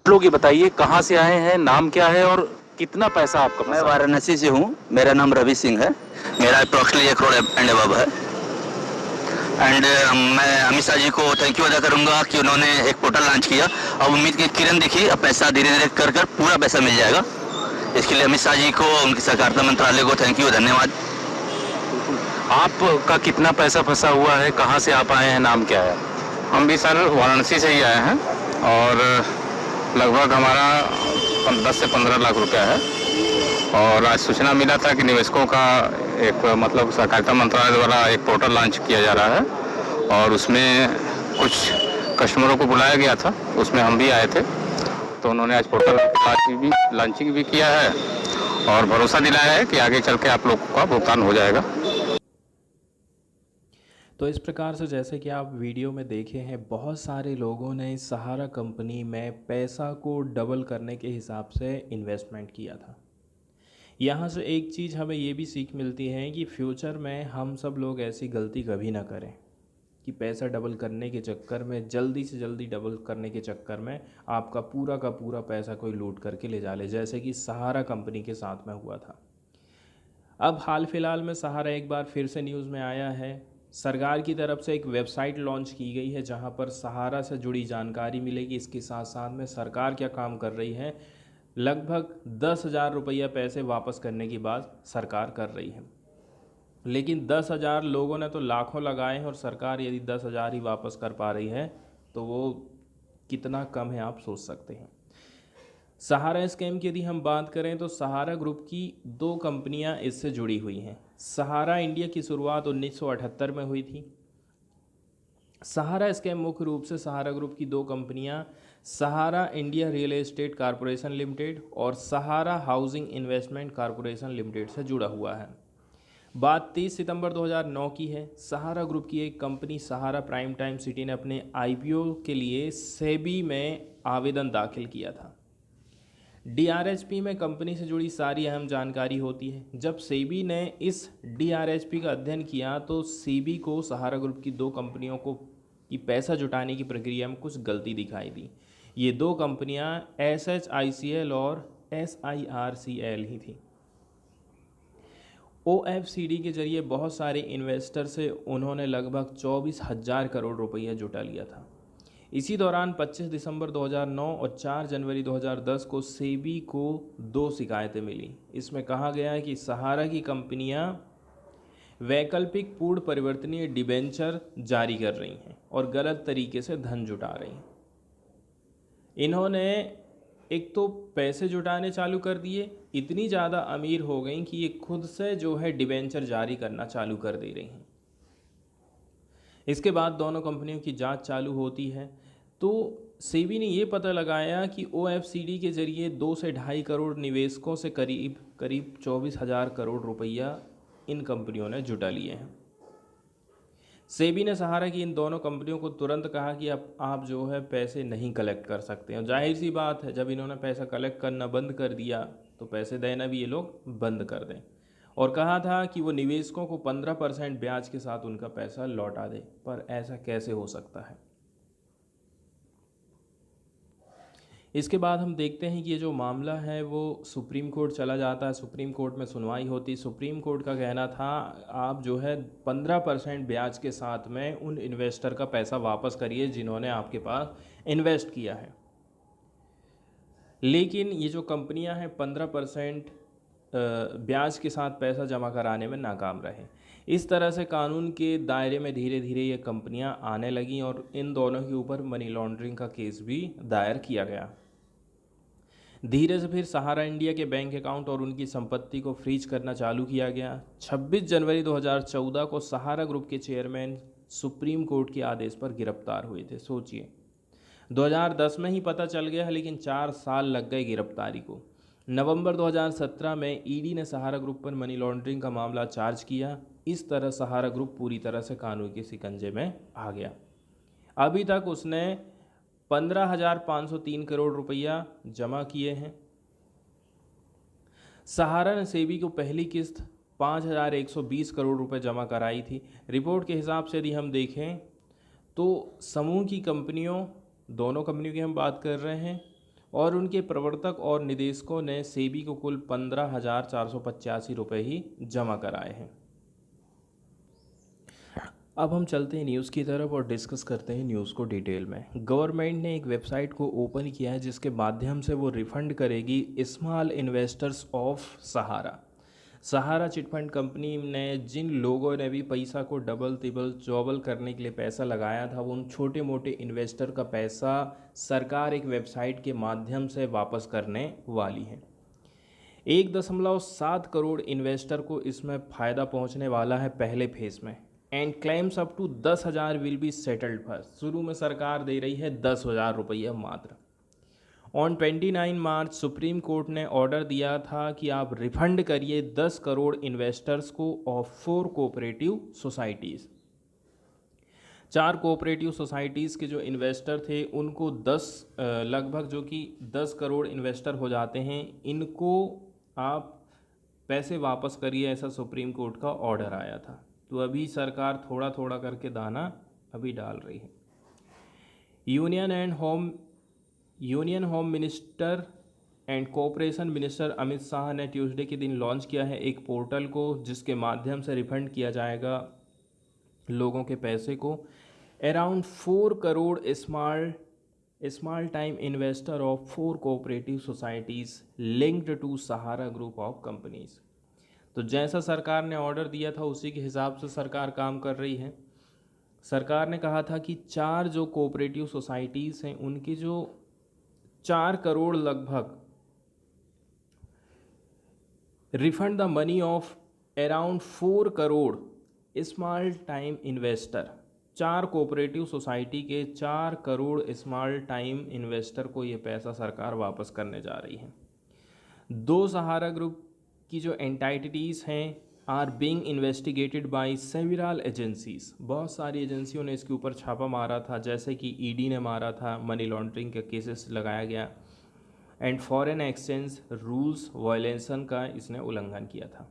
लोग ये बताइए कहाँ से आए हैं, नाम क्या है और कितना पैसा आपका मैं फंसा? वाराणसी से हूँ। मेरा नाम रवि सिंह है। मेरा अप्रॉक्सिमेटली 1 करोड़ एंड अबव है। एंड मैं अमित शाह जी को थैंक यू अदा करूंगा कि उन्होंने एक पोर्टल लॉन्च किया। अब उम्मीद की किरण दिखी, अब पैसा धीरे धीरे कर कर पूरा पैसा मिल जाएगा। इसके लिए अमित शाह जी को, उनके सहकारिता मंत्रालय को थैंक यू, धन्यवाद। आपका कितना पैसा फंसा हुआ है, कहाँ से आप आए हैं, नाम क्या है? हम भी सर वाराणसी से ही आए हैं और लगभग हमारा 10 से 15 लाख रुपया है। और आज सूचना मिला था कि निवेशकों का एक मतलब सहकारिता मंत्रालय द्वारा एक पोर्टल लॉन्च किया जा रहा है और उसमें कुछ कस्टमरों को बुलाया गया था, उसमें हम भी आए थे। तो उन्होंने आज पोर्टल लॉन्चिंग भी किया है और भरोसा दिलाया है कि आगे चल के आप लोगों का भुगतान हो जाएगा। तो इस प्रकार से जैसे कि आप वीडियो में देखे हैं, बहुत सारे लोगों ने सहारा कंपनी में पैसा को डबल करने के हिसाब से इन्वेस्टमेंट किया था। यहाँ से एक चीज़ हमें ये भी सीख मिलती है कि फ्यूचर में हम सब लोग ऐसी गलती कभी ना करें कि पैसा डबल करने के चक्कर में, जल्दी से जल्दी डबल करने के चक्कर में आपका पूरा का पूरा पैसा कोई लूट करके ले जा ले, जैसे कि सहारा कंपनी के साथ में हुआ था। अब हाल फिलहाल में सहारा एक बार फिर से न्यूज़ में आया है। सरकार की तरफ से एक वेबसाइट लॉन्च की गई है जहां पर सहारा से जुड़ी जानकारी मिलेगी। इसके साथ साथ में सरकार क्या काम कर रही है, लगभग 10,000 रुपया पैसे वापस करने की बात सरकार कर रही है। लेकिन 10,000 लोगों ने तो लाखों लगाए हैं और सरकार यदि 10,000 ही वापस कर पा रही है तो वो कितना कम है आप सोच सकते हैं। सहारा स्कैम की यदि हम बात करें तो सहारा ग्रुप की 2 कंपनियां इससे जुड़ी हुई हैं। सहारा इंडिया की शुरुआत 1978 में हुई थी। सहारा स्कैम मुख्य रूप से सहारा ग्रुप की 2 कंपनियां Sahara India Real Estate Corporation Limited और Sahara Housing Investment Corporation Limited से जुड़ा हुआ है। बात 30 सितंबर 2009 की है। सहारा ग्रुप की एक कंपनी सहारा प्राइम टाइम सिटी ने अपने आईपीओ के लिए सेबी में आवेदन दाखिल किया था। डीआरएचपी में कंपनी से जुड़ी सारी अहम जानकारी होती है। जब सेबी ने इस डीआरएचपी का अध्ययन किया तो सेबी को सहारा ग्रुप की 2 कंपनियों को की पैसा जुटाने की प्रक्रिया में कुछ गलती दिखाई दी। ये 2 कंपनियां SHICL और SIRCL ही थी। OFCD के जरिए बहुत सारे इन्वेस्टर से उन्होंने लगभग 24,000 करोड़ रुपया जुटा लिया था। इसी दौरान 25 दिसंबर 2009 और 4 जनवरी 2010 को सेबी को 2 शिकायतें मिली। इसमें कहा गया है कि सहारा की कंपनियां वैकल्पिक पूर्ण परिवर्तनीय डिबेंचर जारी कर रही हैं और गलत तरीके से धन जुटा रही हैं। इन्होंने एक तो पैसे जुटाने चालू कर दिए, इतनी ज़्यादा अमीर हो गई कि ये खुद से जो है डिबेंचर जारी करना चालू कर दे रही हैं। इसके बाद दोनों कंपनियों की जांच चालू होती है तो सेबी ने ये पता लगाया कि OFCD के जरिए 2 से 2.5 करोड़ निवेशकों से करीब 24,000 करोड़ रुपया इन कंपनियों ने जुटा लिए हैं। सेबी ने सहारा की इन दोनों कंपनियों को तुरंत कहा कि अब आप जो है पैसे नहीं कलेक्ट कर सकते हैं। जाहिर सी बात है, जब इन्होंने पैसा कलेक्ट करना बंद कर दिया तो पैसे देना भी ये लोग बंद कर दें। और कहा था कि वो निवेशकों को 15% ब्याज के साथ उनका पैसा लौटा दे, पर ऐसा कैसे हो सकता है। इसके बाद हम देखते हैं कि ये जो मामला है वो सुप्रीम कोर्ट चला जाता है। सुप्रीम कोर्ट में सुनवाई होती। सुप्रीम कोर्ट का कहना था आप जो है 15% ब्याज के साथ में उन इन्वेस्टर का पैसा वापस करिए जिन्होंने आपके पास इन्वेस्ट किया है। लेकिन ये जो कंपनियां हैं 15% ब्याज के साथ पैसा जमा कराने में नाकाम रहे। इस तरह से कानून के दायरे में धीरे धीरे ये कंपनियां आने लगीं और इन दोनों के ऊपर मनी लॉन्ड्रिंग का केस भी दायर किया गया। धीरे से फिर सहारा इंडिया के बैंक अकाउंट और उनकी संपत्ति को फ्रीज करना चालू किया गया। 26 जनवरी 2014 को सहारा ग्रुप के चेयरमैन सुप्रीम कोर्ट के आदेश पर गिरफ्तार हुए थे। सोचिए, 2010 में ही पता चल गया, लेकिन 4 साल लग गए गिरफ्तारी को। नवंबर 2017 में ईडी ने सहारा ग्रुप पर मनी लॉन्ड्रिंग का मामला चार्ज किया। इस तरह सहारा ग्रुप पूरी तरह से कानून के शिकंजे में आ गया। अभी तक उसने 15,503 करोड़ रुपया जमा किए हैं। सहारा ने सेबी को पहली किस्त 5,120 करोड़ रुपए जमा कराई थी। रिपोर्ट के हिसाब से यदि हम देखें तो समूह की कंपनियों, दोनों कंपनियों की हम बात कर रहे हैं, और उनके प्रवर्तक और निदेशकों ने सेबी को कुल 15,485 रुपये ही जमा कराए हैं। अब हम चलते हैं न्यूज़ की तरफ और डिस्कस करते हैं न्यूज़ को डिटेल में। गवर्नमेंट ने एक वेबसाइट को ओपन किया है जिसके माध्यम से वो रिफ़ंड करेगी small investors of Sahara. Sahara chit fund company ने जिन लोगों ने भी पैसा को डबल तिबल चौबल करने के लिए पैसा लगाया था, वो उन छोटे मोटे इन्वेस्टर का पैसा सरकार एक वेबसाइट के माध्यम से वापस करने वाली है। 1.7 करोड़ इन्वेस्टर को इसमें फ़ायदा पहुंचने वाला है पहले फेज़ में। And claims up to 10,000 will be settled first. शुरू में सरकार दे रही है 10,000 रुपये मात्र। ऑन 29 मार्च सुप्रीम कोर्ट ने ऑर्डर दिया था कि आप रिफंड करिए 10 करोड़ इन्वेस्टर्स को of 4 cooperative societies. 4 cooperative societies के जो इन्वेस्टर थे उनको लगभग जो कि 10 करोड़ इन्वेस्टर हो जाते हैं, इनको आप पैसे वापस करिए, ऐसा सुप्रीम कोर्ट का ऑर्डर आया था। तो अभी सरकार थोड़ा थोड़ा करके दाना अभी डाल रही है। Union home minister and cooperation minister Amit Shah ने ट्यूसडे के दिन लॉन्च किया है एक पोर्टल को जिसके माध्यम से रिफंड किया जाएगा लोगों के पैसे को। Around 4 crore small time investor of 4 cooperative societies linked to Sahara group of companies. तो जैसा सरकार ने ऑर्डर दिया था उसी के हिसाब से सरकार काम कर रही है। सरकार ने कहा था कि 4 जो कोऑपरेटिव सोसाइटीज़ हैं उनकी जो 4 करोड़ लगभग refund the money of around 4 crore small time investor. 4 cooperative society के 4 करोड़ स्मॉल टाइम इन्वेस्टर को ये पैसा सरकार वापस करने जा रही है। 2 सहारा ग्रुप की जो एंटाइटीज़ हैं are being investigated by several agencies. बहुत सारी एजेंसियों ने इसके ऊपर छापा मारा था, जैसे कि ईडी ने मारा था, मनी लॉन्ड्रिंग के केसेस लगाया गया and foreign exchange rules violation का इसने उल्लंघन किया था।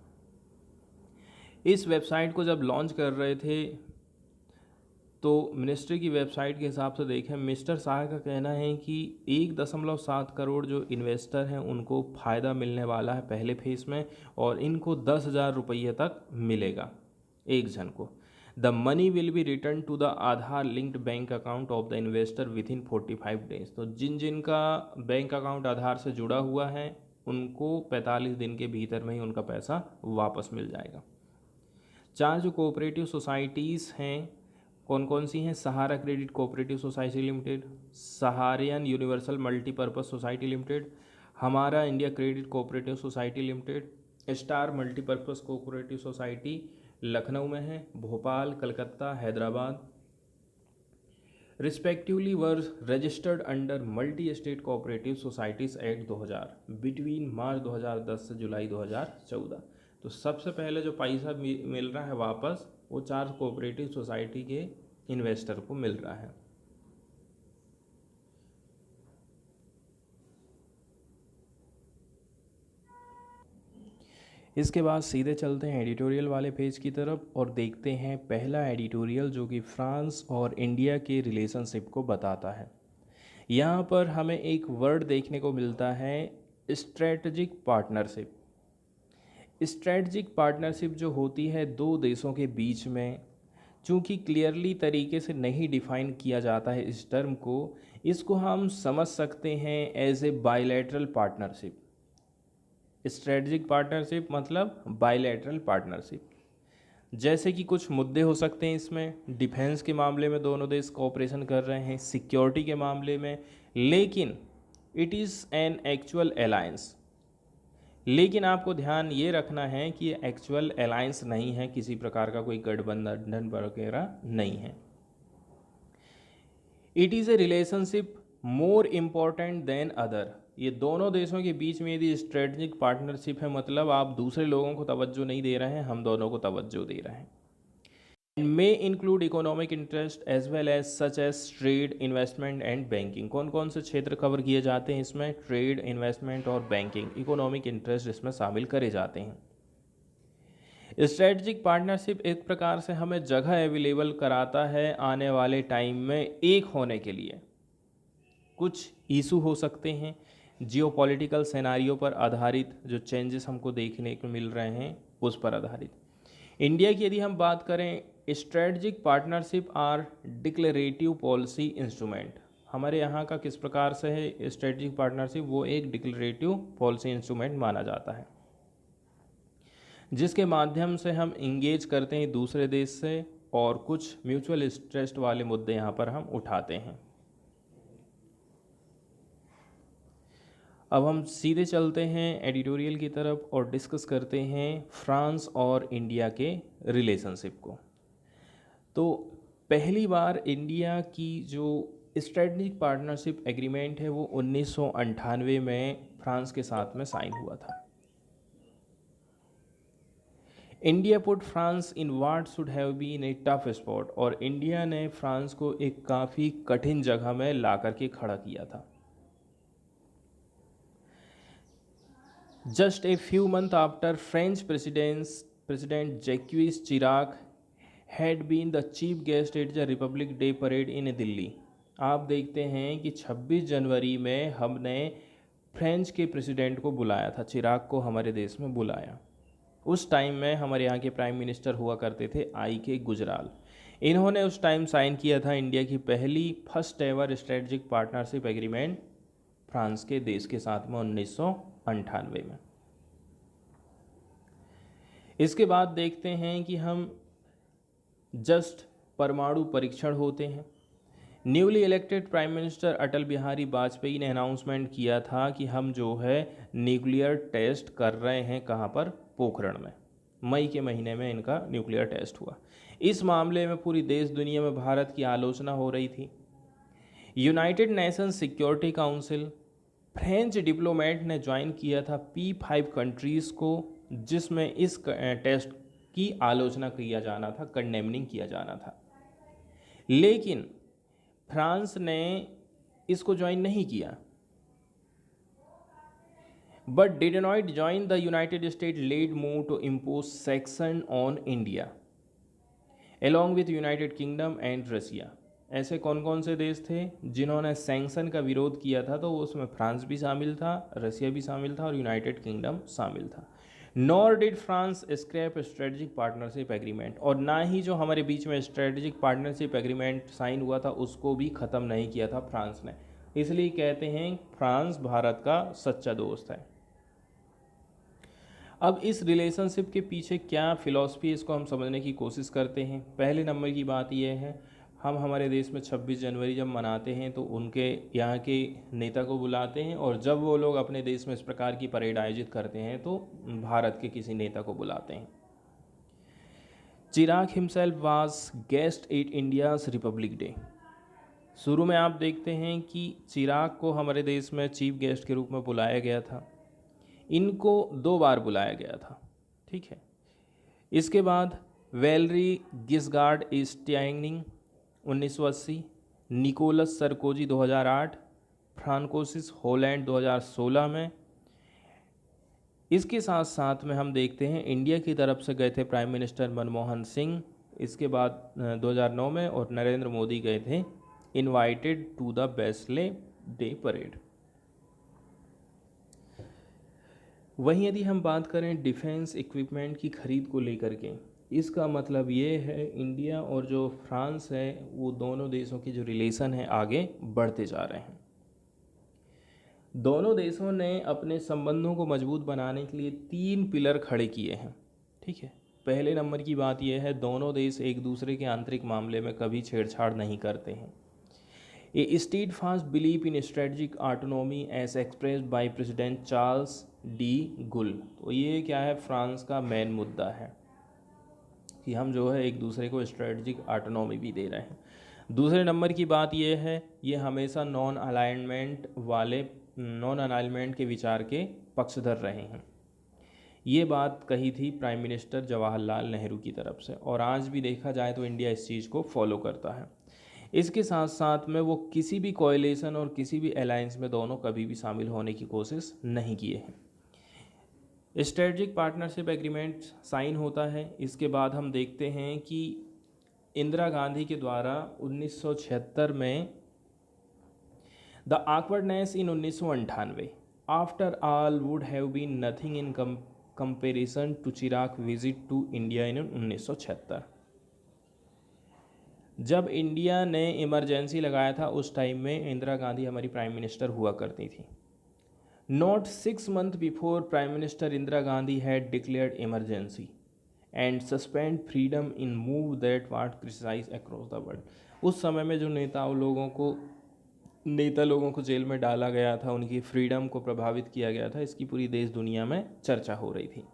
इस वेबसाइट को जब लॉन्च कर रहे थे तो मिनिस्ट्री की वेबसाइट के हिसाब से देखें, मिस्टर शाह का कहना है कि 1.7 करोड़ जो इन्वेस्टर हैं उनको फ़ायदा मिलने वाला है पहले फेज़ में और इनको 10,000 रुपये तक मिलेगा एक जन को। The money will be return to the Aadhaar linked bank account of the investor within 45 days. तो जिनका बैंक अकाउंट आधार से जुड़ा हुआ है उनको 45 दिन के भीतर में ही उनका पैसा वापस मिल जाएगा। 4 जो कोऑपरेटिव सोसाइटीज़ हैं कौन कौन सी हैं? Sahara Credit Cooperative Society Limited, Saharayan Universal Multipurpose Society Limited, Humara India Credit Cooperative Society Limited, Star Multipurpose Cooperative Society Lucknow में है, Bhopal, Calcutta, Hyderabad respectively were registered under multi state cooperative societies act 2000 between March 2010 से जुलाई 2014। तो सबसे पहले जो पैसा मिल रहा है वापस वो 4 कोऑपरेटिव सोसाइटी के इन्वेस्टर को मिल रहा है। इसके बाद सीधे चलते हैं एडिटोरियल वाले पेज की तरफ और देखते हैं पहला एडिटोरियल जो कि फ्रांस और इंडिया के रिलेशनशिप को बताता है। यहाँ पर हमें एक वर्ड देखने को मिलता है स्ट्रेटजिक पार्टनरशिप। स्ट्रेटजिक पार्टनरशिप जो होती है 2 देशों के बीच में, चूँकि क्लियरली तरीके से नहीं डिफ़ाइन किया जाता है इस टर्म को, इसको हम समझ सकते हैं as a bilateral partnership. Strategic partnership मतलब बायलैटरल पार्टनरशिप। जैसे कि कुछ मुद्दे हो सकते हैं इसमें, डिफेंस के मामले में दोनों देश कोऑपरेशन कर रहे हैं, सिक्योरिटी के मामले में, लेकिन it is an actual alliance. लेकिन आपको ध्यान ये रखना है कि ये एक्चुअल अलायंस नहीं है, किसी प्रकार का कोई गठबंधन वगैरह नहीं है। It is a relationship more important than other. ये दोनों देशों के बीच में यदि स्ट्रेटजिक पार्टनरशिप है मतलब आप दूसरे लोगों को तवज्जो नहीं दे रहे हैं, हम दोनों को तवज्जो दे रहे हैं। May include economic interest as well as such as trade, investment and banking. कौन कौन से क्षेत्र कवर किए जाते हैं इसमें? ट्रेड, इन्वेस्टमेंट और बैंकिंग, इकोनॉमिक इंटरेस्ट इसमें शामिल करे जाते हैं। स्ट्रेटजिक पार्टनरशिप एक प्रकार से हमें जगह अवेलेबल कराता है आने वाले टाइम में एक होने के लिए। कुछ इशू हो सकते हैं, जियोपॉलिटिकल सिनेरियो पर आधारित जो चेंजेस हमको देखने को मिल रहे हैं उस पर आधारित। इंडिया की यदि हम बात करें, strategic partnership are declarative policy instrument. हमारे यहाँ का किस प्रकार से है स्ट्रेटजिक पार्टनरशिप, वो एक डिक्लेरेटिव पॉलिसी इंस्ट्रूमेंट माना जाता है, जिसके माध्यम से हम इंगेज करते हैं दूसरे देश से और कुछ म्यूचुअल इंटरेस्ट वाले मुद्दे यहाँ पर हम उठाते हैं। अब हम सीधे चलते हैं एडिटोरियल की तरफ और डिस्कस करते हैं फ्रांस और इंडिया के रिलेशनशिप को। तो पहली बार इंडिया की जो स्ट्रेटजिक पार्टनरशिप एग्रीमेंट है वो 1998 में फ्रांस के साथ में साइन हुआ था। India put France in what should have been a tough spot, और इंडिया ने फ्रांस को एक काफ़ी कठिन जगह में ला करके खड़ा किया था। Just a few month after French president Jacques Chirac had been the chief guest at the Republic Day parade in Delhi. आप देखते हैं कि 26 जनवरी में हमने फ्रेंच के प्रेसिडेंट को बुलाया था, चिराग को हमारे देश में बुलाया। उस टाइम में हमारे यहाँ के प्राइम मिनिस्टर हुआ करते थे I.K. गुजराल। इन्होंने उस टाइम साइन किया था इंडिया की पहली first ever strategic partnership agreement France के देश के साथ में 1998 में। इसके बाद देखते हैं कि हम जस्ट परमाणु परीक्षण होते हैं। Newly elected prime minister Atal Bihari Vajpayee ने अनाउंसमेंट किया था कि हम जो है न्यूक्लियर टेस्ट कर रहे हैं, कहाँ पर, पोखरण में। मई के महीने में इनका न्यूक्लियर टेस्ट हुआ। इस मामले में पूरी देश दुनिया में भारत की आलोचना हो रही थी। United Nations security council, French diplomat ने ज्वाइन किया था P5 कंट्रीज़ को, जिसमें इस टेस्ट की आलोचना किया जाना था, कंडेमनिंग किया जाना था। लेकिन फ्रांस ने इसको ज्वाइन नहीं किया। But did not join the United State led move to impose sanction on India along with United Kingdom and Russia. ऐसे कौन कौन से देश थे जिन्होंने सैंक्शन का विरोध किया था? तो उसमें फ्रांस भी शामिल था, रसिया भी शामिल था और यूनाइटेड किंगडम शामिल था। Nor did France scrap strategic partnership agreement, और ना ही जो हमारे बीच में स्ट्रेटजिक पार्टनरशिप एग्रीमेंट साइन हुआ था उसको भी ख़त्म नहीं किया था फ्रांस ने। इसलिए कहते हैं फ्रांस भारत का सच्चा दोस्त है। अब इस रिलेशनशिप के पीछे क्या फ़िलॉसफी है, इसको हम समझने की कोशिश करते हैं। पहले नंबर की बात यह है, हम हमारे देश में 26 जनवरी जब मनाते हैं तो उनके यहाँ के नेता को बुलाते हैं, और जब वो लोग अपने देश में इस प्रकार की परेड आयोजित करते हैं तो भारत के किसी नेता को बुलाते हैं। Chirac himself was guest at India's Republic Day. शुरू में आप देखते हैं कि चिराग को हमारे देश में चीफ गेस्ट के रूप में बुलाया गया था। इनको 2 बार बुलाया गया था, ठीक है। इसके बाद वैलरी गिसगार्ड स्टैंडिंग 1980, निकोलस सरकोजी 2008, फ्रांकोसिस होलैंड 2016 में। इसके साथ साथ में हम देखते हैं इंडिया की तरफ से गए थे प्राइम मिनिस्टर मनमोहन सिंह, इसके बाद 2009 में, और नरेंद्र मोदी गए थे invited to the Bastille Day parade. वहीं यदि हम बात करें डिफेंस इक्विपमेंट की खरीद को लेकर के, इसका मतलब ये है इंडिया और जो फ्रांस है वो दोनों देशों की जो रिलेशन है आगे बढ़ते जा रहे हैं। दोनों देशों ने अपने संबंधों को मजबूत बनाने के लिए 3 पिलर खड़े किए हैं, ठीक है। पहले नंबर की बात यह है, दोनों देश एक दूसरे के आंतरिक मामले में कभी छेड़छाड़ नहीं करते हैं। A steadfast believe in strategic autonomy as expressed by president Charles de Gaulle. तो ये क्या है, फ्रांस का मेन मुद्दा है कि हम जो है एक दूसरे को स्ट्रेटजिक ऑटोनॉमी भी दे रहे हैं। दूसरे नंबर की बात यह है, ये हमेशा नॉन अलाइनमेंट के विचार के पक्षधर रहे हैं। ये बात कही थी प्राइम मिनिस्टर जवाहरलाल नेहरू की तरफ से, और आज भी देखा जाए तो इंडिया इस चीज़ को फॉलो करता है। इसके साथ साथ में वो किसी भी कोएलिशन और किसी भी अलायंस में दोनों कभी भी शामिल होने की कोशिश नहीं किए हैं। स्ट्रेटजिक पार्टनरशिप एग्रीमेंट साइन होता है। इसके बाद हम देखते हैं कि इंदिरा गांधी के द्वारा 1976 में the awkwardness in 1998 after all would have been nothing in comparison to Chirac visit to India in 1976। जब इंडिया ने इमरजेंसी लगाया था उस टाइम में इंदिरा गांधी हमारी प्राइम मिनिस्टर हुआ करती थी। Not 6 months before prime minister Indira Gandhi had declared emergency and suspend freedom in move that was criticise across the world. उस समय में जो नेता लोगों को जेल में डाला गया था, उनकी फ्रीडम को प्रभावित किया गया था, इसकी पूरी देश दुनिया में चर्चा हो रही थी।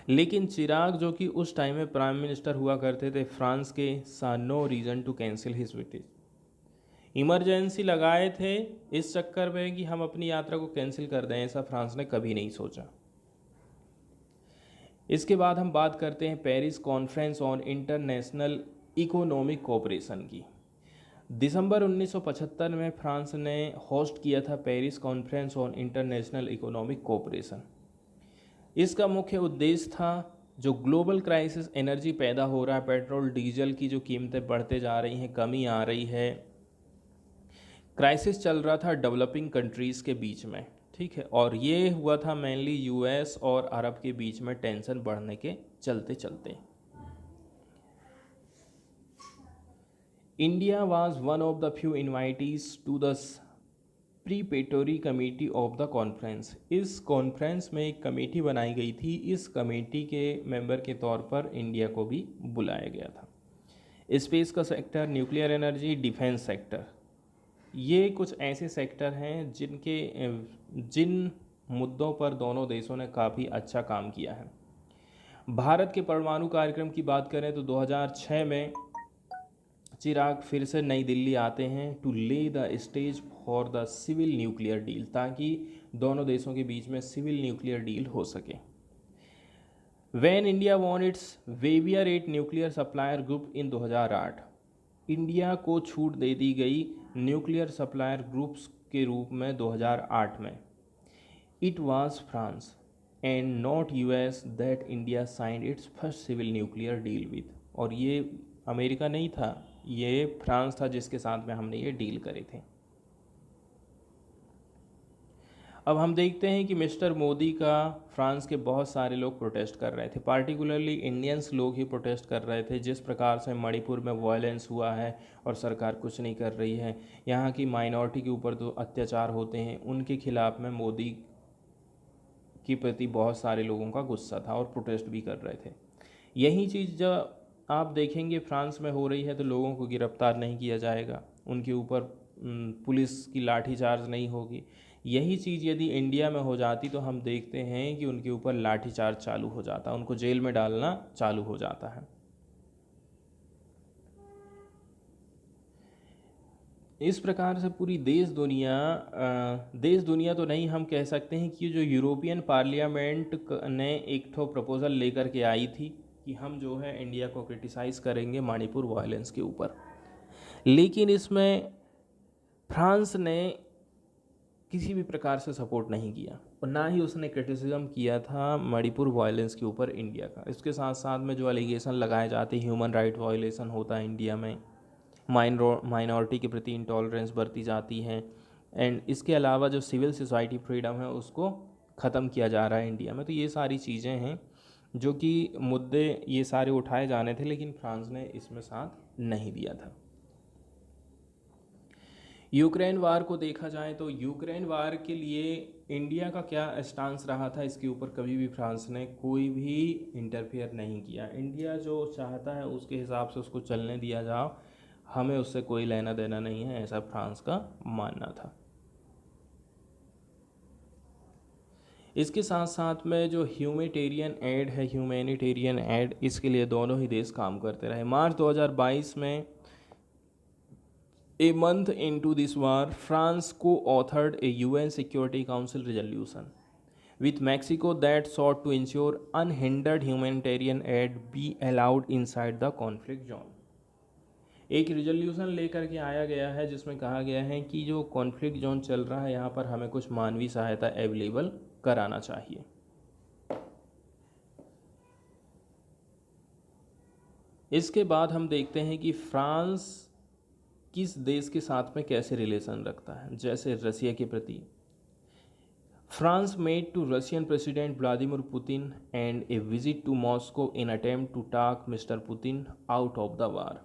लेकिन चिराग जो कि उस टाइम में प्राइम मिनिस्टर हुआ करते थे फ्रांस के, saw no reason to cancel his visit. Emergency लगाए थे इस चक्कर में कि हम अपनी यात्रा को कैंसिल कर दें, ऐसा फ्रांस ने कभी नहीं सोचा। इसके बाद हम बात करते हैं Paris conference on international economic cooperation की। दिसंबर 1975 में फ्रांस ने होस्ट किया था Paris conference on international economic cooperation. इसका मुख्य उद्देश्य था जो ग्लोबल क्राइसिस एनर्जी पैदा हो रहा है, पेट्रोल डीजल की जो कीमतें बढ़ते जा रही हैं, कमी आ रही है, क्राइसिस चल रहा था डेवलपिंग कंट्रीज़ के बीच में, ठीक है, और ये हुआ था मेनली यूएस और अरब के बीच में टेंशन बढ़ने के चलते चलते। India was one of the few invitees to the preparatory committee of the conference. इस कॉन्फ्रेंस में एक कमेटी बनाई गई थी, इस कमेटी के मेंबर के तौर पर इंडिया को भी बुलाया गया था। स्पेस का sector, nuclear energy, defence sector, ये कुछ ऐसे सेक्टर हैं जिन मुद्दों पर दोनों देशों ने काफ़ी अच्छा काम किया है। भारत के परमाणु कार्यक्रम की बात करें तो 2006 में चिराग फिर से नई दिल्ली आते हैं to lay the stage for the civil nuclear deal, ताकि दोनों देशों के बीच में सिविल न्यूक्लियर डील हो सके। When India won it's waiver 8 nuclear supplier group in 2008, India को छूट दे दी गई न्यूक्लियर सप्लायर ग्रुप्स के रूप में 2008 में। It was France and not US that India signed its first civil nuclear deal with, और ये अमेरिका नहीं था, ये फ्रांस था जिसके साथ में हमने ये डील करे थे। अब हम देखते हैं कि मिस्टर मोदी का फ्रांस के बहुत सारे लोग प्रोटेस्ट कर रहे थे, पार्टिकुलरली इंडियंस लोग ही प्रोटेस्ट कर रहे थे। जिस प्रकार से मणिपुर में वायलेंस हुआ है और सरकार कुछ नहीं कर रही है, यहाँ की माइनॉरिटी के ऊपर जो अत्याचार होते हैं उनके खिलाफ में मोदी के प्रति बहुत सारे लोगों का गुस्सा था और प्रोटेस्ट भी कर रहे थे। यही चीज़ जब आप देखेंगे फ्रांस में हो रही है तो लोगों को गिरफ्तार नहीं किया जाएगा, उनके ऊपर पुलिस की लाठीचार्ज नहीं होगी। यही चीज़ यदि इंडिया में हो जाती तो हम देखते हैं कि उनके ऊपर लाठीचार्ज चालू हो जाता, उनको जेल में डालना चालू हो जाता है। इस प्रकार से पूरी देश दुनिया तो नहीं, हम कह सकते हैं कि जो यूरोपियन पार्लियामेंट ने एक ठो प्रपोज़ल लेकर के आई थी कि हम जो है इंडिया को क्रिटिसाइज़ करेंगे मणिपुर वायलेंस के ऊपर, लेकिन इसमें फ्रांस ने किसी भी प्रकार से सपोर्ट नहीं किया और ना ही उसने क्रिटिसिज्म किया था मणिपुर वायलेंस के ऊपर इंडिया का। इसके साथ साथ में जो एलिगेशन लगाए जाते हैं, ह्यूमन राइट वायलेशन होता है इंडिया में, माइनॉरिटी के प्रति इंटॉलरेंस बरती जाती है, एंड इसके अलावा जो सिविल सोसाइटी फ्रीडम है उसको ख़त्म किया जा रहा है इंडिया में। तो ये सारी चीज़ें हैं जो कि मुद्दे ये सारे उठाए जाने थे, लेकिन फ्रांस ने इसमें साथ नहीं दिया था। यूक्रेन वार को देखा जाए तो यूक्रेन वार के लिए इंडिया का क्या स्टांस रहा था, इसके ऊपर कभी भी फ्रांस ने कोई भी इंटरफेयर नहीं किया। इंडिया जो चाहता है उसके हिसाब से उसको चलने दिया जाओ, हमें उससे कोई लेना देना नहीं है, ऐसा फ्रांस का मानना था। इसके साथ साथ में जो ह्यूमैनिटेरियन एड, इसके लिए दोनों ही देश काम करते रहे। मार्च 2022 में, A month into this war, France co-authored a UN Security Council resolution with Mexico that sought to ensure unhindered humanitarian aid be allowed inside the conflict zone. एक रिजोल्यूशन लेकर के आया गया है जिसमें कहा गया है कि जो कॉन्फ्लिक्ट जोन चल रहा है यहाँ पर हमें कुछ मानवीय सहायता अवेलेबल कराना चाहिए। इसके बाद हम देखते हैं कि फ्रांस किस देश के साथ में कैसे रिलेशन रखता है। जैसे रसिया के प्रति, France made to Russian president Vladimir Putin and a visit to Moscow in attempt to talk Mr Putin out of the war.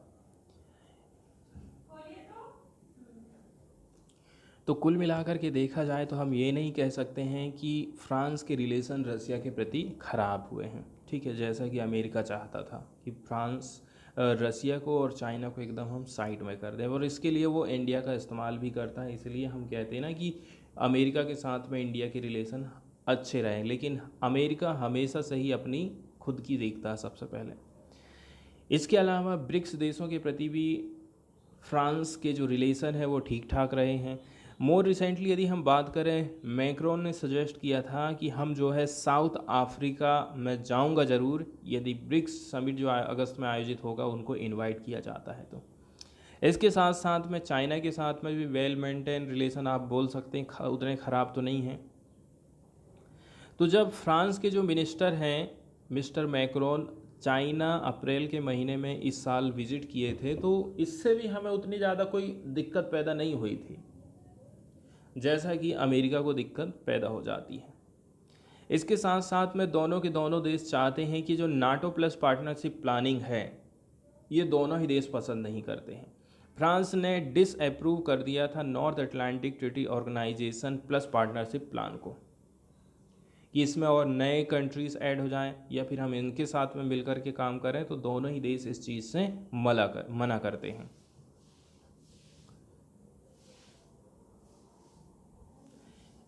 तो कुल मिलाकर के देखा जाए तो हम ये नहीं कह सकते हैं कि फ्रांस के रिलेशन रसिया के प्रति ख़राब हुए हैं। ठीक है, जैसा कि अमेरिका चाहता था कि फ्रांस रसिया को और चाइना को एकदम हम साइड में कर दें, और इसके लिए वो इंडिया का इस्तेमाल भी करता है। इसलिए हम कहते हैं ना कि अमेरिका के साथ में इंडिया के रिलेशन अच्छे रहें, लेकिन अमेरिका हमेशा से ही अपनी खुद की देखता है सबसे पहले। इसके अलावा ब्रिक्स देशों के प्रति भी फ्रांस के जो रिलेशन है वो ठीक ठाक रहे हैं। मोर रिसेंटली यदि हम बात करें, मैक्रोन ने सजेस्ट किया था कि हम जो है साउथ अफ्रीका में जाऊंगा ज़रूर, यदि ब्रिक्स समिट जो अगस्त में आयोजित होगा उनको इनवाइट किया जाता है तो। इसके साथ साथ में चाइना के साथ में भी वेल मेंटेन रिलेशन आप बोल सकते हैं, उतने ख़राब तो नहीं हैं। तो जब फ्रांस के जो मिनिस्टर हैं मिस्टर मैक्रोन चाइना अप्रैल के महीने में इस साल विज़िट किए थे, तो इससे भी हमें उतनी ज़्यादा कोई दिक्कत पैदा नहीं हुई थी जैसा कि अमेरिका को दिक्कत पैदा हो जाती है। इसके साथ साथ में दोनों के दोनों देश चाहते हैं कि जो नाटो प्लस पार्टनरशिप प्लानिंग है ये दोनों ही देश पसंद नहीं करते हैं। फ्रांस ने डिसअप्रूव कर दिया था North Atlantic Treaty Organisation plus partnership plan को, कि इसमें और नए कंट्रीज़ ऐड हो जाएं या फिर हम इनके साथ में मिलकर के काम करें, तो दोनों ही देश इस चीज़ से मना करते हैं।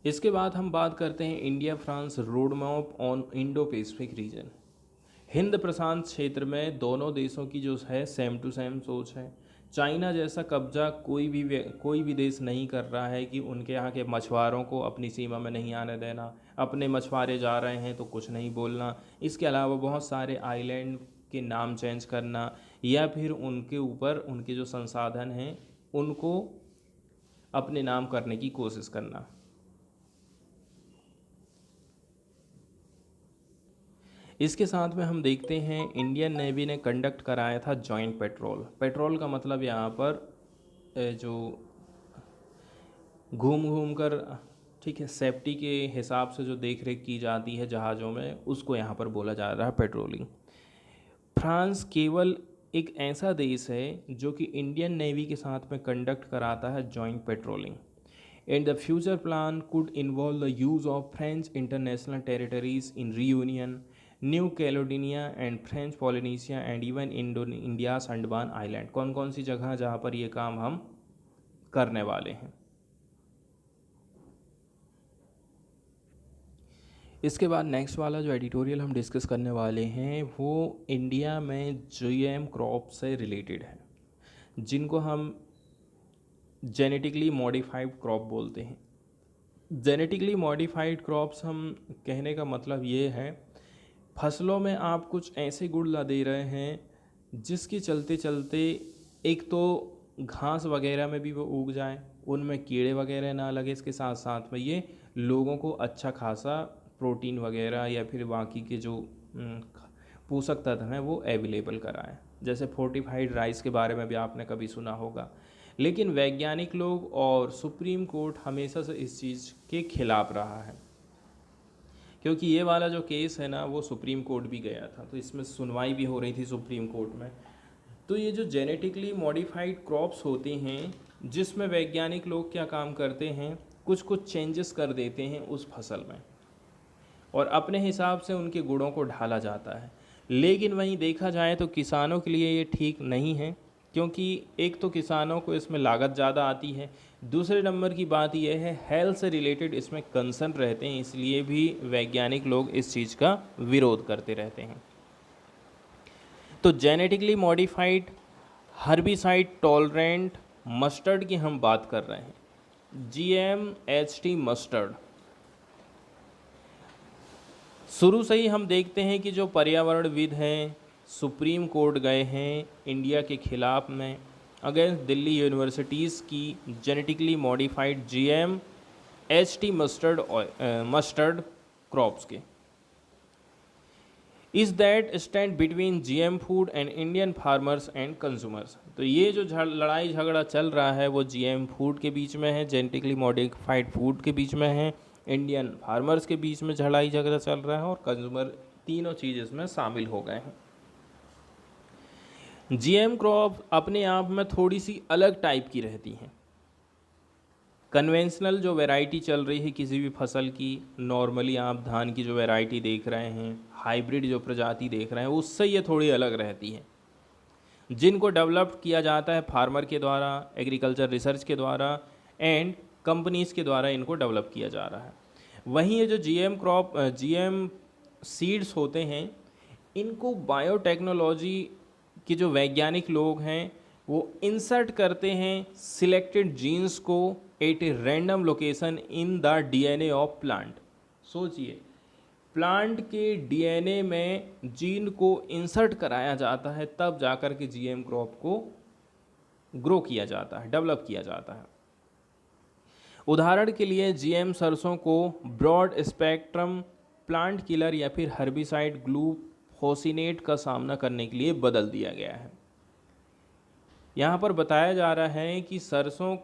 इसके बाद हम बात करते हैं India France road map on Indo Pacific region. Hind प्रशांत क्षेत्र में दोनों देशों की जो है सेम टू सेम सोच है। चाइना जैसा कब्जा कोई भी देश नहीं कर रहा है कि उनके यहाँ के मछुआरों को अपनी सीमा में नहीं आने देना, अपने मछुआरे जा रहे हैं तो कुछ नहीं बोलना। इसके अलावा बहुत सारे आइलैंड के नाम चेंज करना या फिर उनके ऊपर उनके जो संसाधन हैं उनको अपने नाम करने की कोशिश करना। इसके साथ में हम देखते हैं इंडियन नेवी ने कंडक्ट कराया था जॉइंट पेट्रोल। पेट्रोल का मतलब यहाँ पर जो घूम कर, ठीक है, सेफ्टी के हिसाब से जो देख रेख की जाती है जहाज़ों में, उसको यहाँ पर बोला जा रहा है पेट्रोलिंग। फ्रांस केवल एक ऐसा देश है जो कि इंडियन नेवी के साथ में कंडक्ट कराता है joint patrolling. And the future plan could involve the use of French international territories in reunion, new Caledonia and French Polynesia and even India's Andaman island. कौन कौन सी जगह जहाँ पर ये काम हम करने वाले हैं। इसके बाद नेक्स्ट वाला जो एडिटोरियल हम डिस्कस करने वाले हैं वो इंडिया में जीएम क्रॉप से रिलेटेड है, जिनको हम जेनेटिकली मॉडिफाइड क्रॉप बोलते हैं। जेनेटिकली मॉडिफाइड क्रॉप्स हम कहने का मतलब ये है, फसलों में आप कुछ ऐसे गुण ला दे रहे हैं जिसके चलते चलते एक तो घास वगैरह में भी वो उग जाएं, उनमें कीड़े वगैरह ना लगे, इसके साथ साथ में ये लोगों को अच्छा खासा प्रोटीन वगैरह या फिर बाकी के जो पोषक तत्व हैं वो अवेलेबल कराएं। जैसे फोर्टिफाइड राइस के बारे में भी आपने कभी सुना होगा, लेकिन वैज्ञानिक लोग और सुप्रीम कोर्ट हमेशा से इस चीज़ के खिलाफ रहा है, क्योंकि ये वाला जो केस है ना वो सुप्रीम कोर्ट भी गया था, तो इसमें सुनवाई भी हो रही थी सुप्रीम कोर्ट में। तो ये जो जेनेटिकली मॉडिफाइड क्रॉप्स होते हैं जिसमें वैज्ञानिक लोग क्या काम करते हैं, कुछ चेंजेस कर देते हैं उस फसल में और अपने हिसाब से उनके गुणों को ढाला जाता है। लेकिन वहीं देखा जाए तो किसानों के लिए ये ठीक नहीं है, क्योंकि एक तो किसानों को इसमें लागत ज़्यादा आती है, दूसरे नंबर की बात यह है हेल्थ से रिलेटेड इसमें कंसर्न रहते हैं, इसलिए भी वैज्ञानिक लोग इस चीज़ का विरोध करते रहते हैं। तो genetically modified herbicide tolerant mustard की हम बात कर रहे हैं, GMHT मस्टर्ड। शुरू से ही हम देखते हैं कि जो पर्यावरणविद हैं सुप्रीम कोर्ट गए हैं इंडिया के ख़िलाफ़ में अगेंस्ट दिल्ली यूनिवर्सिटीज़ की genetically modified GMHT mustard crops के। Is that stand between GM food and Indian farmers and consumers. तो ये जो लड़ाई झगड़ा चल रहा है वो जीएम फूड के बीच में है, जेनेटिकली मॉडिफाइड फूड के बीच में है, इंडियन फार्मर्स के बीच में लड़ाई झगड़ा चल रहा है और कंज्यूमर, तीनों चीज़ इसमें शामिल हो गए हैं। जीएम क्रॉप अपने आप में थोड़ी सी अलग टाइप की रहती हैं। कन्वेंशनल जो वैरायटी चल रही है किसी भी फसल की, नॉर्मली आप धान की जो वैरायटी देख रहे हैं, हाइब्रिड जो प्रजाति देख रहे हैं, उससे ये थोड़ी अलग रहती है, जिनको डेवलप किया जाता है फार्मर के द्वारा, एग्रीकल्चर रिसर्च के द्वारा एंड कंपनीज़ के द्वारा इनको डेवलप किया जा रहा है। वहीं ये जो जीएम सीड्स होते हैं, इनको बायोटेक्नोलॉजी के जो वैज्ञानिक लोग हैं वो इंसर्ट करते हैं सिलेक्टेड जीन्स को at a random location in the DNA of plant. सोचिए, प्लांट के डीएनए में जीन को इंसर्ट कराया जाता है, तब जाकर के जीएम क्रॉप को ग्रो किया जाता है, डेवलप किया जाता है। उदाहरण के लिए जीएम सरसों को ब्रॉड स्पेक्ट्रम प्लांट किलर या फिर हर्बिसाइड ग्लूफोसिनेट का सामना करने के लिए बदल दिया गया है। यहाँ पर बताया जा रहा है कि सरसों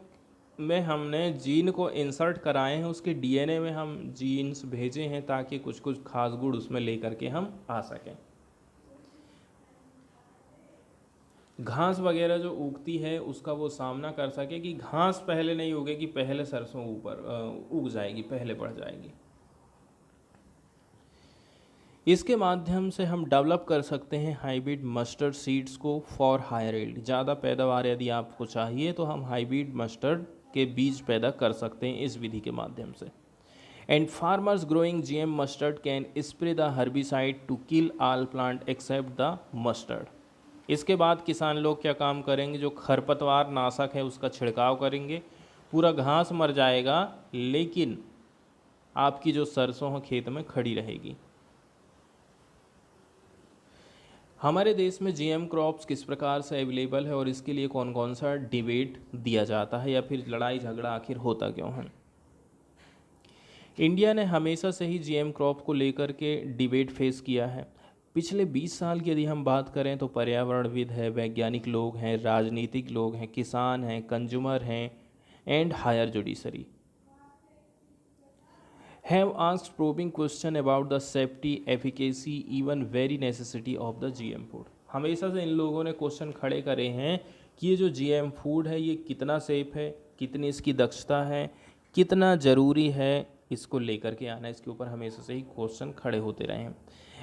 में हमने जीन को इंसर्ट कराए हैं, उसके डीएनए में हम जीन्स भेजे हैं ताकि कुछ कुछ खास गुण उसमें लेकर के हम आ सकें। घास वगैरह जो उगती है उसका वो सामना कर सके कि घास पहले नहीं उगेगी, पहले सरसों ऊपर उग जाएगी, पहले बढ़ जाएगी। इसके माध्यम से हम डेवलप कर सकते हैं हाइब्रिड मस्टर्ड सीड्स को फॉर हायर यील्ड। ज़्यादा पैदावार यदि आपको चाहिए तो हम हाइब्रिड मस्टर्ड के बीज पैदा कर सकते हैं इस विधि के माध्यम से। And farmers growing GM mustard can spray the herbicide to kill all plant except the mustard. इसके बाद किसान लोग क्या काम करेंगे, जो खरपतवार नाशक है उसका छिड़काव करेंगे, पूरा घास मर जाएगा लेकिन आपकी जो सरसों है खेत में खड़ी रहेगी। हमारे देश में जीएम क्रॉप्स किस प्रकार से अवेलेबल है और इसके लिए कौन कौन सा डिबेट दिया जाता है या फिर लड़ाई झगड़ा आखिर होता क्यों है। इंडिया ने हमेशा से ही जीएम क्रॉप को लेकर के डिबेट फेस किया है। पिछले 20 साल की यदि हम बात करें तो पर्यावरणविद है, वैज्ञानिक लोग हैं, राजनीतिक लोग हैं, किसान हैं, कंज्यूमर हैं and higher judiciary have asked probing question about the safety, efficacy, even very necessity of the GM food। हमेशा से इन लोगों ने क्वेश्चन खड़े करे हैं कि ये जो GM फूड है ये कितना सेफ है, कितनी इसकी दक्षता है, कितना ज़रूरी है इसको लेकर के आना। इसके ऊपर हमेशा से ही क्वेश्चन खड़े होते रहे हैं।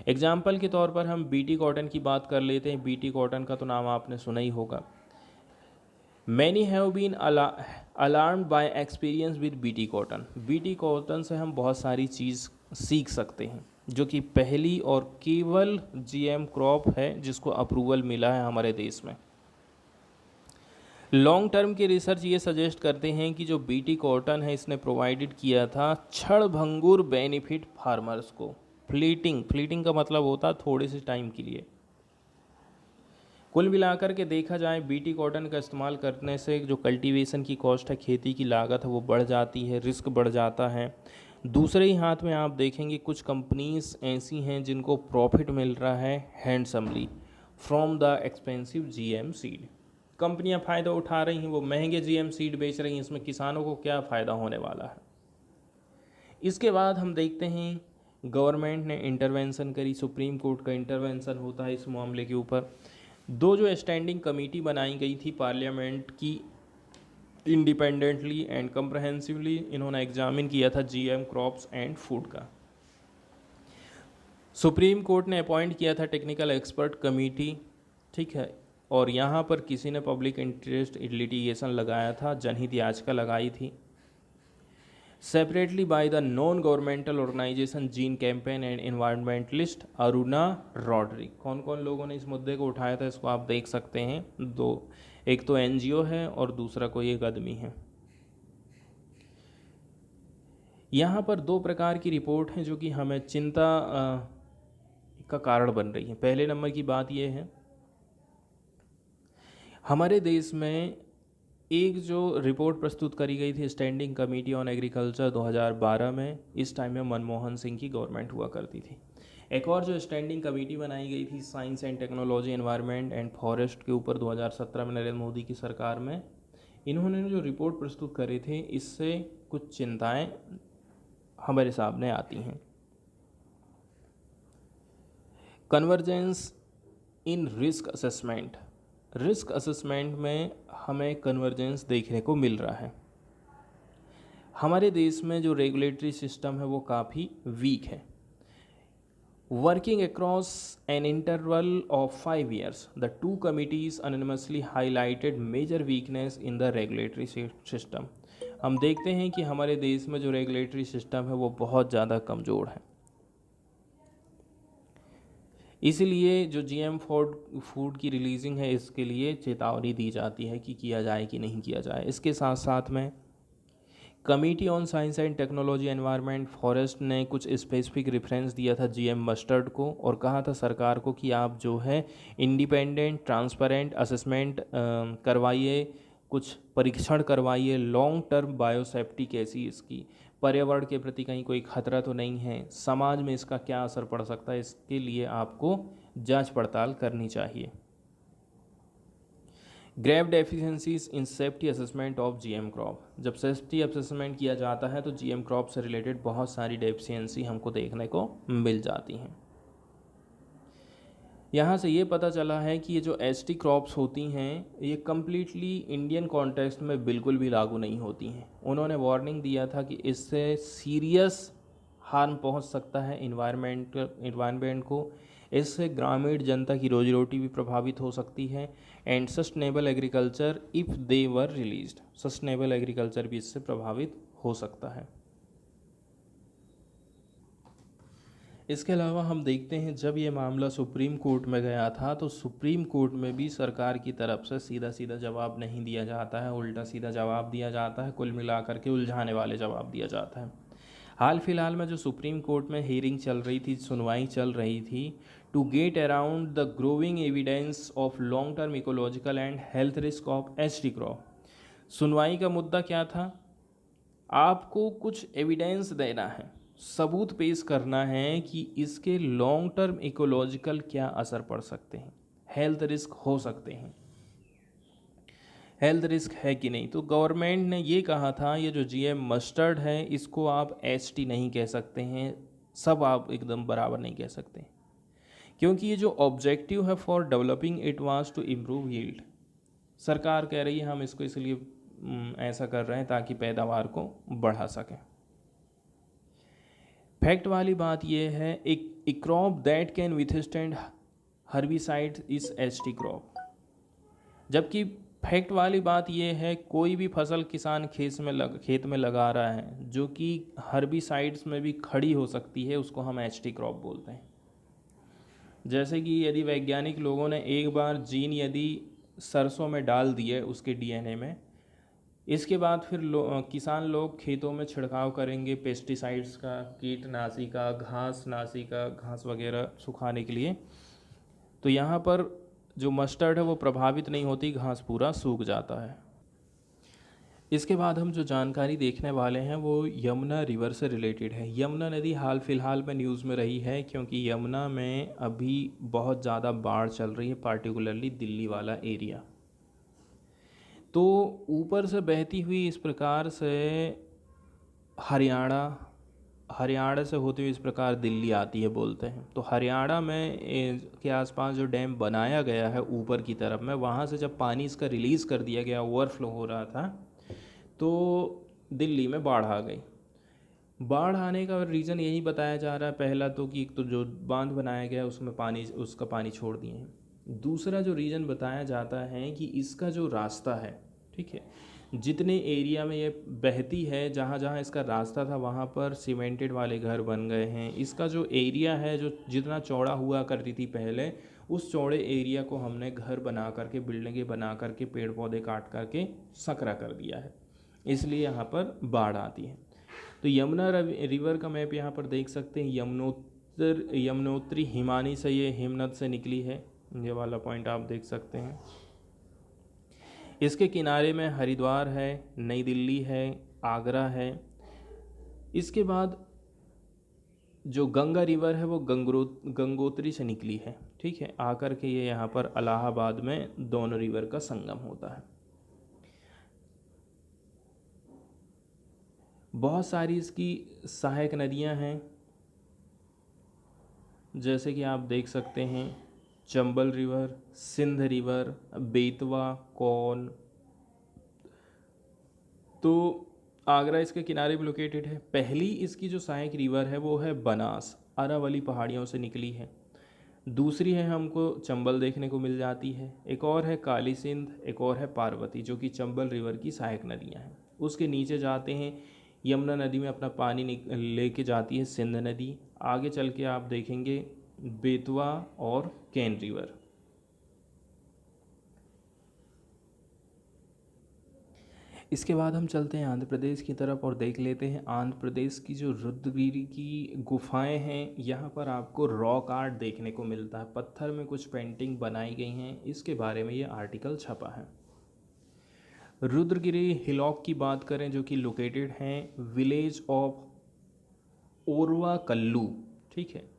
एग्जाम्पल के तौर पर हम बीटी कॉटन की बात कर लेते हैं। बीटी कॉटन का तो नाम आपने सुना ही होगा। Many have been alarmed by experience with BT cotton. BT cotton से हम बहुत सारी चीज़ सीख सकते हैं, जो कि पहली और केवल जीएम क्रॉप है जिसको अप्रूवल मिला है हमारे देश में। लॉन्ग टर्म के रिसर्च ये सजेस्ट करते हैं कि जो बीटी कॉटन है इसने प्रोवाइडेड किया था क्षणभंगुर बेनिफिट फार्मर्स को। फ्लीटिंग का मतलब होता है थोड़े से टाइम के लिए। कुल मिलाकर के देखा जाए बीटी कॉटन का इस्तेमाल करने से जो कल्टीवेशन की कॉस्ट है, खेती की लागत है, वो बढ़ जाती है, रिस्क बढ़ जाता है। दूसरे ही हाथ में आप देखेंगे कुछ कंपनीज ऐसी हैं जिनको प्रॉफिट मिल रहा है handsomely from the expensive GM seed. कंपनियां फ़ायदा उठा रही हैं, वो महंगे जीएम सीड बेच रही हैं, इसमें किसानों को क्या फ़ायदा होने वाला है। इसके बाद हम देखते हैं गवर्नमेंट ने इंटरवेंशन करी, सुप्रीम कोर्ट का इंटरवेंशन होता है इस मामले के ऊपर। दो जो स्टैंडिंग कमेटी बनाई गई थी पार्लियामेंट की, इंडिपेंडेंटली एंड कंप्रहेंसिवली इन्होंने एग्जामिन किया था जीएम क्रॉप्स एंड फूड का। सुप्रीम कोर्ट ने अपॉइंट किया था टेक्निकल एक्सपर्ट कमेटी, ठीक है, और यहाँ पर किसी ने पब्लिक इंटरेस्ट लिटिगेशन लगाया था, जनहित याचिका लगाई थी। Separately by the non governmental organisation gene campaign and environmentalist Aruna Rodrigues. कौन कौन लोगों ने इस मुद्दे को उठाया था इसको आप देख सकते हैं। दो, एक तो एनजीओ है और दूसरा कोई एक आदमी है। यहाँ पर दो प्रकार की रिपोर्ट हैं जो कि हमें चिंता का कारण बन रही है। पहले नंबर की बात यह है, हमारे देश में एक जो रिपोर्ट प्रस्तुत करी गई थी स्टैंडिंग कमेटी ऑन एग्रीकल्चर 2012 में, इस टाइम में मनमोहन सिंह की गवर्नमेंट हुआ करती थी। एक और जो स्टैंडिंग कमेटी बनाई गई थी science and technology, environment and forest के ऊपर 2017 में नरेंद्र मोदी की सरकार में, इन्होंने जो रिपोर्ट प्रस्तुत करे थे, इससे कुछ चिंताएं हमारे सामने आती हैं। Convergence in risk assessment, risk assessment में हमें कन्वर्जेंस देखने को मिल रहा है। हमारे देश में जो रेगुलेटरी सिस्टम है वो काफ़ी वीक है। Working across an interval of 5 years, the two committees unanimously highlighted major weakness in the regulatory system. हम देखते हैं कि हमारे देश में जो रेगुलेटरी सिस्टम है वो बहुत ज़्यादा कमज़ोर है। इसलिए जो जीएम फूड की रिलीजिंग है, इसके लिए चेतावनी दी जाती है कि किया जाए कि नहीं किया जाए। इसके साथ साथ में committee on science and technology, environment, forest ने कुछ स्पेसिफिक रेफरेंस दिया था जीएम मस्टर्ड को, और कहा था सरकार को कि आप जो है इंडिपेंडेंट ट्रांसपेरेंट असेसमेंट करवाइए, कुछ परीक्षण करवाइए, लॉन्ग टर्म बायोसेफ्टी कैसी इसकी, पर्यावरण के प्रति कहीं कोई खतरा तो नहीं है, समाज में इसका क्या असर पड़ सकता है, इसके लिए आपको जांच पड़ताल करनी चाहिए। Grave deficiencies in safety assessment of GM crop, जब सेफ्टी असेसमेंट किया जाता है तो जीएम क्रॉप से रिलेटेड बहुत सारी डेफिशिएंसी हमको देखने को मिल जाती हैं। यहाँ से ये पता चला है कि ये जो एसटी क्रॉप्स होती हैं ये कम्प्लीटली इंडियन कॉन्टेक्स्ट में बिल्कुल भी लागू नहीं होती हैं। उन्होंने वार्निंग दिया था कि इससे सीरियस हार्म पहुँच सकता है इन्वायरमेंट को, इससे ग्रामीण जनता की रोजी रोटी भी प्रभावित हो सकती है, and sustainable agriculture if they were released, sustainable agriculture भी इससे प्रभावित हो सकता है। इसके अलावा हम देखते हैं जब ये मामला सुप्रीम कोर्ट में गया था तो सुप्रीम कोर्ट में भी सरकार की तरफ से सीधा सीधा जवाब नहीं दिया जाता है, उल्टा सीधा जवाब दिया जाता है, कुल मिलाकर के उलझाने वाले जवाब दिया जाता है। हाल फिलहाल में जो सुप्रीम कोर्ट में हियरिंग चल रही थी, सुनवाई चल रही थी, to get around the growing evidence of long term ecological and health risk of ST crop. सुनवाई का मुद्दा क्या था? आपको कुछ एविडेंस देना है, सबूत पेश करना है कि इसके लॉन्ग टर्म इकोलॉजिकल क्या असर पड़ सकते हैं, हेल्थ रिस्क हो सकते हैं, हेल्थ रिस्क है कि नहीं। तो गवर्नमेंट ने ये कहा था ये जो जीएम मस्टर्ड है इसको आप एसटी नहीं कह सकते हैं, सब आप एकदम बराबर नहीं कह सकते, क्योंकि ये जो ऑब्जेक्टिव है for developing it was to improve yield. सरकार कह रही है हम इसको इसलिए ऐसा कर रहे हैं ताकि पैदावार को बढ़ा सकें। फैक्ट वाली बात यह है, एक crop that can withstand herbicide is ST crop. जबकि फैक्ट वाली बात यह है कोई भी फसल किसान खेत में लगा रहा है जो कि हर्बिसाइड्स में भी खड़ी हो सकती है, उसको हम एसटी क्रॉप बोलते हैं। जैसे कि यदि वैज्ञानिक लोगों ने एक बार जीन यदि सरसों में डाल दिए उसके डीएनए में, इसके बाद फिर किसान लोग खेतों में छिड़काव करेंगे पेस्टिसाइड्स का, कीटनाशी का, घासनाशी का, घास वगैरह सुखाने के लिए, तो यहाँ पर जो मस्टर्ड है वो प्रभावित नहीं होती, घास पूरा सूख जाता है। इसके बाद हम जो जानकारी देखने वाले हैं वो यमुना रिवर से रिलेटेड है। यमुना नदी हाल फिलहाल में न्यूज़ में रही है क्योंकि यमुना में अभी बहुत ज़्यादा बाढ़ चल रही है, पार्टिकुलरली दिल्ली वाला एरिया। तो ऊपर से बहती हुई इस प्रकार से हरियाणा से होते हुए इस प्रकार दिल्ली आती है बोलते हैं। तो हरियाणा में के आसपास जो डैम बनाया गया है ऊपर की तरफ में, वहाँ से जब पानी इसका रिलीज़ कर दिया गया, ओवरफ्लो हो रहा था, तो दिल्ली में बाढ़ आ गई। बाढ़ आने का रीज़न यही बताया जा रहा है, पहला तो कि तो जो बांध बनाया गया उसमें उसका पानी छोड़ दिए हैं। दूसरा जो रीज़न बताया जाता है कि इसका जो रास्ता है, ठीक है, जितने एरिया में ये बहती है, जहाँ जहाँ इसका रास्ता था वहाँ पर सीमेंटेड वाले घर बन गए हैं। इसका जो एरिया है, जो जितना चौड़ा हुआ करती थी पहले, उस चौड़े एरिया को हमने घर बना करके, बिल्डिंगें बना करके, पेड़ पौधे काट करके सकरा कर दिया है, इसलिए यहाँ पर बाढ़ आती है। तो यमुना रिवर का मैप यहाँ पर देख सकते हैं। यमुनोत्री हिमानी से ये हिमनद से निकली है, ये वाला पॉइंट आप देख सकते हैं। इसके किनारे में हरिद्वार है, नई दिल्ली है, आगरा है। इसके बाद जो गंगा रिवर है वो गंगोत्री से निकली है, ठीक है। आकर के ये यहाँ पर इलाहाबाद में दोनों रिवर का संगम होता है। बहुत सारी इसकी सहायक नदियाँ हैं, जैसे कि आप देख सकते हैं चंबल रिवर, सिंध रिवर, बेतवा, कौन। तो आगरा इसके किनारे पे लोकेटेड है। पहली इसकी जो सहायक रिवर है वो है बनास, अरावली पहाड़ियों से निकली है। दूसरी है हमको चंबल देखने को मिल जाती है। एक और है काली सिंध, एक और है पार्वती, जो कि चंबल रिवर की सहायक नदियाँ हैं। उसके नीचे जाते हैं यमुना नदी में अपना पानी लेके जाती है सिंध नदी। आगे चल के आप देखेंगे बेतवा और केन रिवर। इसके बाद हम चलते हैं आंध्र प्रदेश की तरफ और देख लेते हैं आंध्र प्रदेश की जो रुद्रगिरी की गुफाएं हैं। यहाँ पर आपको रॉक आर्ट देखने को मिलता है, पत्थर में कुछ पेंटिंग बनाई गई हैं। इसके बारे में ये आर्टिकल छपा है। रुद्रगिरी हिलॉक की बात करें, जो कि लोकेटेड हैं विलेज ऑफ ओरवा कल्लू, ठीक है।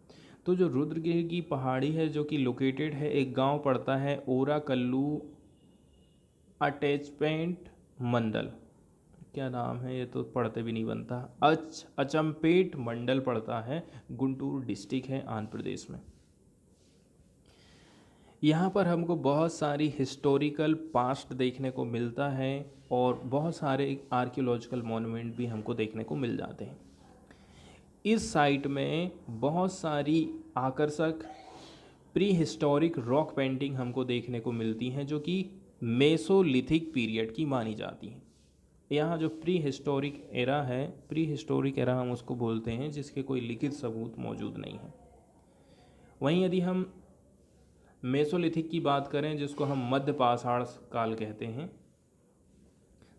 तो जो रुद्रगिरी की पहाड़ी है जो कि लोकेटेड है, एक गांव पड़ता है ओरा कल्लू अटैचमेंट मंडल। क्या नाम है, ये तो पढ़ते भी नहीं बनता। अचम्पेट मंडल पड़ता है, गुंटूर डिस्ट्रिक्ट है आंध्र प्रदेश में। यहाँ पर हमको बहुत सारी हिस्टोरिकल पास्ट देखने को मिलता है और बहुत सारे आर्कियोलॉजिकल मॉन्यूमेंट भी हमको देखने को मिल जाते हैं। इस साइट में बहुत सारी आकर्षक प्री हिस्टोरिक रॉक पेंटिंग हमको देखने को मिलती हैं, जो कि मेसोलिथिक पीरियड की मानी जाती हैं। यहाँ जो प्री हिस्टोरिक एरा है, प्री हिस्टोरिक एरा हम उसको बोलते हैं जिसके कोई लिखित सबूत मौजूद नहीं है। वहीं यदि हम मेसोलिथिक की बात करें, जिसको हम मध्य पाषाण काल कहते हैं,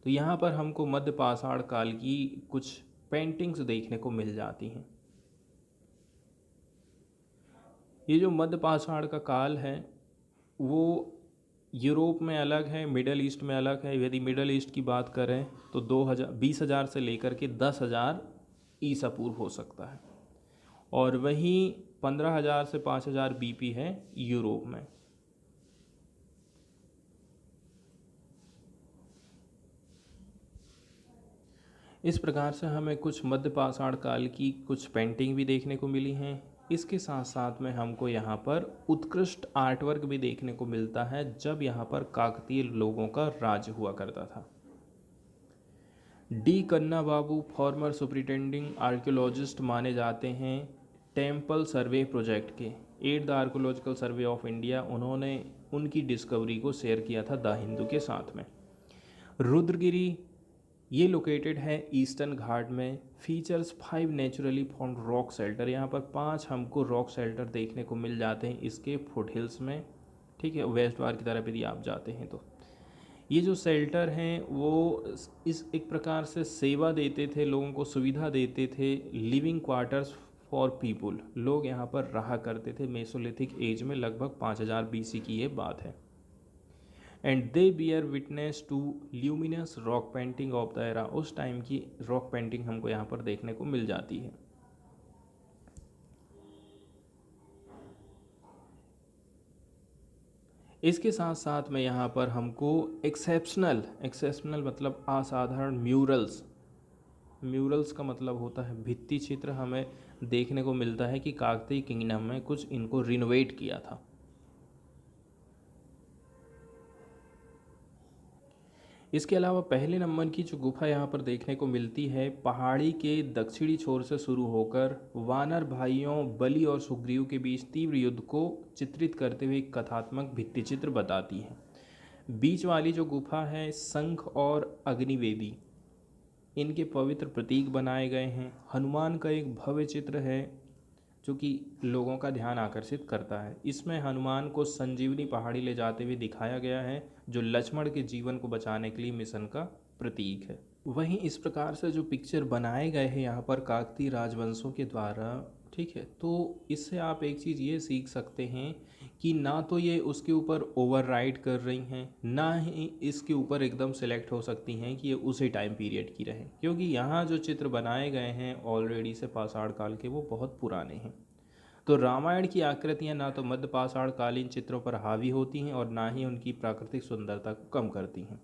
तो यहाँ पर हमको मध्य पाषाण काल की कुछ पेंटिंग्स देखने को मिल जाती हैं। ये जो मध्य पाषाण का काल है वो यूरोप में अलग है, मिडल ईस्ट में अलग है। यदि मिडल ईस्ट की बात करें तो 20,000 से लेकर के 10,000 ईसा पूर्व हो सकता है, और वहीं 15,000 से 5,000 बीपी है यूरोप में। इस प्रकार से हमें कुछ मध्य पाषाण काल की कुछ पेंटिंग भी देखने को मिली हैं। इसके साथ साथ में हमको यहाँ पर उत्कृष्ट आर्टवर्क भी देखने को मिलता है, जब यहाँ पर काकतीय लोगों का राज हुआ करता था। डी कन्ना बाबू फॉर्मर सुपरिटेंडिंग आर्कियोलॉजिस्ट माने जाते हैं टेम्पल सर्वे प्रोजेक्ट के। At the archaeological survey of India, उन्होंने उनकी डिस्कवरी को शेयर किया था द हिंदू के साथ में। रुद्रगिरी ये लोकेटेड है ईस्टर्न घाट में। Features 5 naturally found rock shelter. यहाँ पर 5 हमको रॉक शेल्टर देखने को मिल जाते हैं इसके फुट हिल्स में, ठीक है। वेस्ट द्वार की तरफ यदि आप जाते हैं तो ये जो शेल्टर हैं वो इस एक प्रकार से सेवा देते थे, लोगों को सुविधा देते थे। लिविंग क्वार्टर्स फॉर पीपुल, लोग यहाँ पर रहा करते थे मेसोलिथिक एज में, लगभग 5000 BC की ये बात है। And they bear witness to luminous rock painting of the era. उस टाइम की रॉक पेंटिंग हमको यहाँ पर देखने को मिल जाती है। इसके साथ साथ में यहाँ पर हमको एक्सेप्शनल मतलब असाधारण म्यूरल्स का मतलब होता है भित्ति चित्र, हमें देखने को मिलता है कि काकतीय किंगडम में कुछ इनको रिनोवेट किया था। इसके अलावा पहले नंबर की जो गुफा यहाँ पर देखने को मिलती है, पहाड़ी के दक्षिणी छोर से शुरू होकर वानर भाइयों बलि और सुग्रीव के बीच तीव्र युद्ध को चित्रित करते हुए एक कथात्मक भित्ति चित्र बताती है। बीच वाली जो गुफा है, शंख और अग्निवेदी इनके पवित्र प्रतीक बनाए गए हैं। हनुमान का एक भव्य चित्र है जो कि लोगों का ध्यान आकर्षित करता है। इसमें हनुमान को संजीवनी पहाड़ी ले जाते हुए दिखाया गया है, जो लक्ष्मण के जीवन को बचाने के लिए मिशन का प्रतीक है। वहीं इस प्रकार से जो पिक्चर बनाए गए हैं यहाँ पर काकतीय राजवंशों के द्वारा, ठीक है, तो इससे आप एक चीज़ ये सीख सकते हैं कि ना तो ये उसके ऊपर ओवरराइड कर रही हैं, ना ही इसके ऊपर एकदम सेलेक्ट हो सकती हैं कि ये उसी टाइम पीरियड की रहें, क्योंकि यहाँ जो चित्र बनाए गए हैं ऑलरेडी से पाषाण काल के, वो बहुत पुराने हैं। तो रामायण की आकृतियाँ ना तो मध्य पाषाण कालीन चित्रों पर हावी होती हैं और ना ही उनकी प्राकृतिक सुंदरता को कम करती हैं।